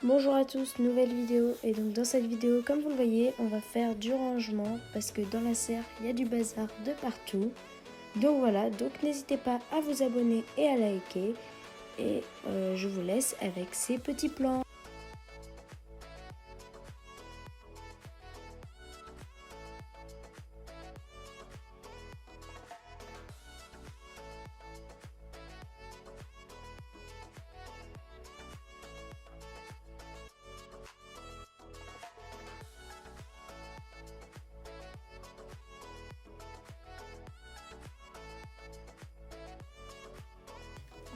Bonjour à tous, nouvelle vidéo. Et donc dans cette vidéo, comme vous le voyez, on va faire du rangement parce que dans la serre, il y a du bazar de partout. Donc voilà, donc n'hésitez pas à vous abonner et à liker. Et je vous laisse avec ces petits plans.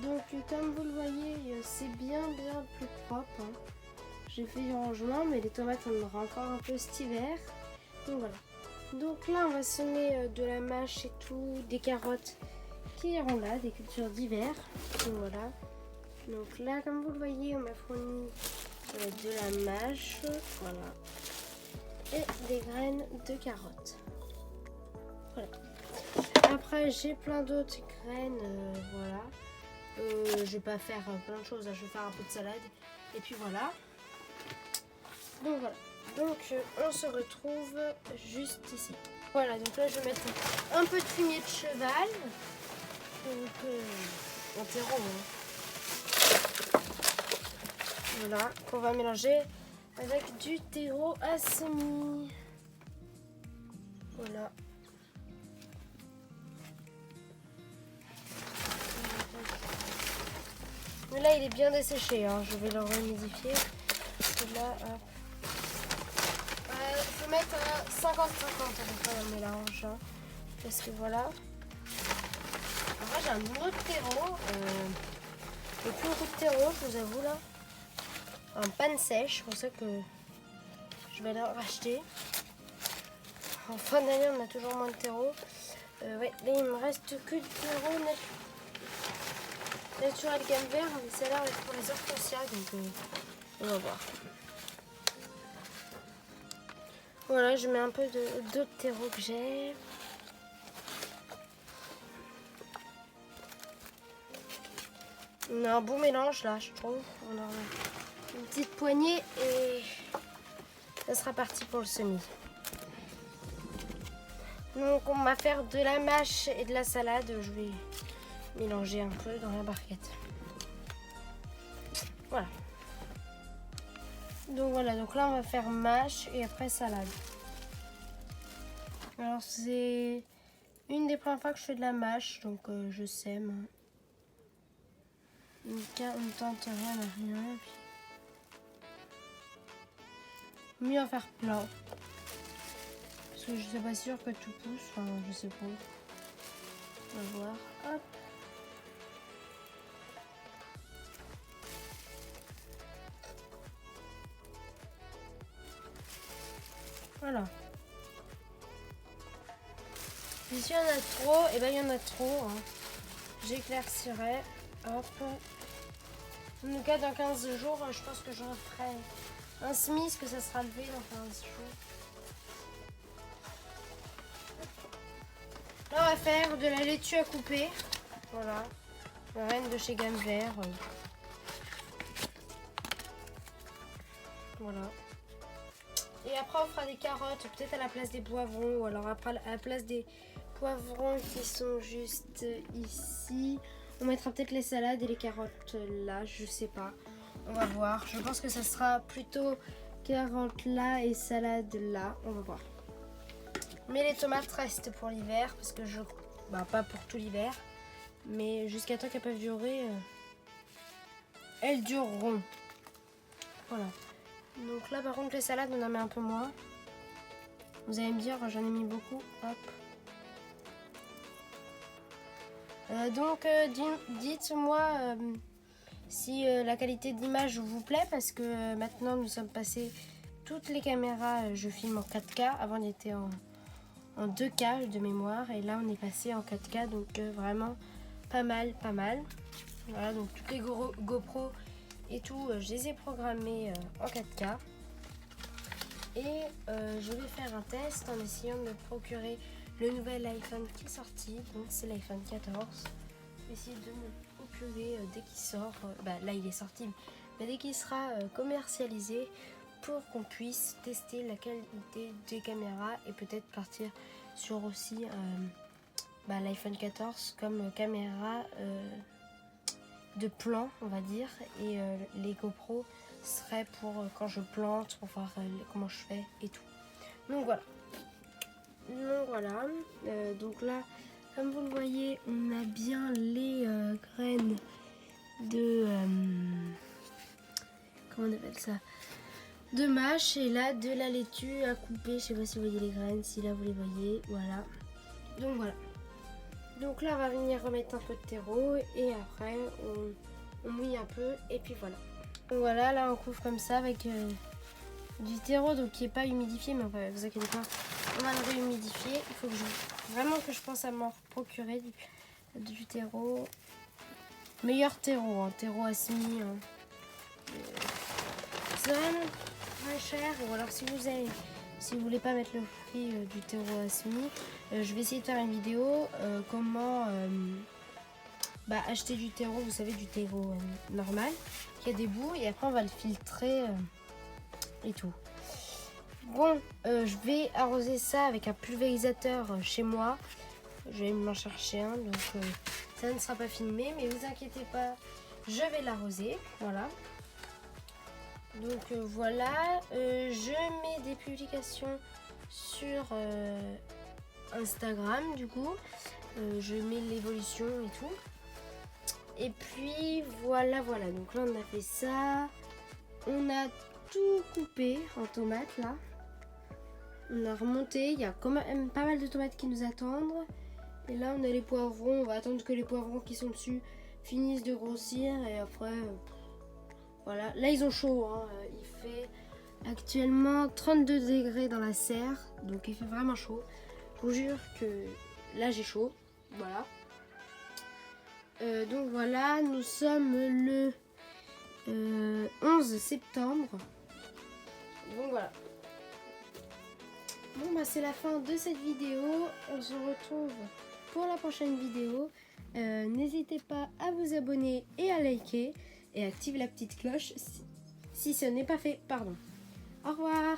Donc comme vous le voyez, c'est bien plus propre. J'ai fait du rangement, mais les tomates on en aura encore un peu cet hiver. Donc voilà. Donc là on va semer de la mâche et tout, des carottes qui iront là, des cultures d'hiver. Donc voilà. Donc là comme vous le voyez, on m'a fourni de la mâche, voilà, et des graines de carottes. Voilà. Après j'ai plein d'autres graines, voilà. Je vais pas faire plein de choses, je vais faire un peu de salade. Et puis voilà. Donc voilà. Donc on se retrouve juste ici. Voilà, donc là je vais mettre un peu de fumier de cheval. Donc en terreau. Voilà, qu'on va mélanger avec du terreau à semis. Voilà. Mais là il est bien desséché, hein. Je vais le rehumidifier. Là, hop. Je vais mettre 50-50 à peu près le mélange. Hein. Parce que voilà. Après j'ai un autre terreau. J'ai plus beaucoup de terreau, je vous avoue là. En panne sèche, c'est pour ça que je vais le racheter. En fin d'année on a toujours moins de terreau. Ouais, là il me reste que du terreau naturel gamme vert, mais celle-là va être pour les hortensias, donc on va voir. Voilà, je mets un peu d'autres terreaux que j'ai. On a un bon mélange là, je trouve. On a une petite poignée et ça sera parti pour le semis. Donc on va faire de la mâche et de la salade. Je vais mélanger un peu dans la barquette. Voilà. Donc voilà, donc là on va faire mâche et après salade. Alors c'est une des premières fois que je fais de la mâche, donc je sème. Donc on ne tente rien à rien. Puis... mieux en faire plein. Parce que je suis pas sûre que tout pousse, enfin je sais pas. On va voir. Hop. Voilà. Et s'il y en a trop, et ben il y en a trop. Hein. J'éclaircirai. Hop. En tout cas, dans 15 jours, je pense que je referai un semis, que ça sera levé dans 15 jours. Là, on va faire de la laitue à couper. Voilà. La reine de chez Gamme Vert. Voilà. Et après, on fera des carottes, peut-être à la place des poivrons, ou alors après, à la place des poivrons qui sont juste ici. On mettra peut-être les salades et les carottes là, je sais pas. On va voir. Je pense que ça sera plutôt carottes là et salade là. On va voir. Mais les tomates restent pour l'hiver parce que pas pour tout l'hiver. Mais jusqu'à temps qu'elles peuvent durer, elles dureront. Voilà. Donc là par contre les salades on en met un peu moins. Vous allez me dire j'en ai mis beaucoup. Hop. Dites-moi si la qualité d'image vous plaît parce que maintenant nous sommes passés toutes les caméras, je filme en 4K. Avant il était en 2K de mémoire et là on est passé en 4K, donc vraiment pas mal. Voilà, donc toutes les GoPro et tout, je les ai programmées en 4K. Et je vais faire un test en essayant de me procurer le nouvel iPhone qui est sorti, donc c'est l'iPhone 14. Je vais essayer de me procurer dès qu'il sort. Là il est sorti, mais dès qu'il sera commercialisé, pour qu'on puisse tester la qualité des caméras et peut-être partir sur aussi l'iPhone 14 comme caméra de plan, on va dire, et les GoPro seraient pour quand je plante, pour voir comment je fais et tout. Donc voilà. Donc là, comme vous le voyez, on a bien les graines de comment on appelle ça, de mâche, et là de la laitue à couper. Je sais pas si vous voyez les graines, si là vous les voyez, voilà. Donc voilà. Donc là on va venir remettre un peu de terreau et après on mouille un peu et puis voilà. Donc voilà, là on couvre comme ça avec du terreau, donc qui est pas humidifié, mais enfin, vous inquiétez pas, on va le réhumidifier. Il faut vraiment que je pense à m'en procurer du terreau, meilleur terreau, terreau à semis. C'est vraiment très cher. Ou alors si vous voulez pas mettre le prix du terreau à semis, je vais essayer de faire une vidéo comment acheter du terreau, vous savez, du terreau normal qui a des bouts, et après on va le filtrer et tout. Bon, je vais arroser ça avec un pulvérisateur chez moi. Je vais m'en chercher un, donc ça ne sera pas filmé, mais vous inquiétez pas, je vais l'arroser. Voilà. Donc voilà, je mets des publications sur Instagram, du coup. Je mets l'évolution et tout. Et puis voilà. Donc là on a fait ça. On a tout coupé en tomates là. On a remonté, il y a quand même pas mal de tomates qui nous attendent. Et là on a les poivrons, on va attendre que les poivrons qui sont dessus finissent de grossir et après voilà. Là ils ont chaud, hein. Il fait actuellement 32 degrés dans la serre, donc il fait vraiment chaud. Je vous jure que là j'ai chaud, voilà. Donc voilà, nous sommes le 11 septembre. Donc voilà. Bon c'est la fin de cette vidéo. On se retrouve pour la prochaine vidéo. N'hésitez pas à vous abonner et à liker et activer la petite cloche si ce n'est pas fait. Pardon. Au revoir.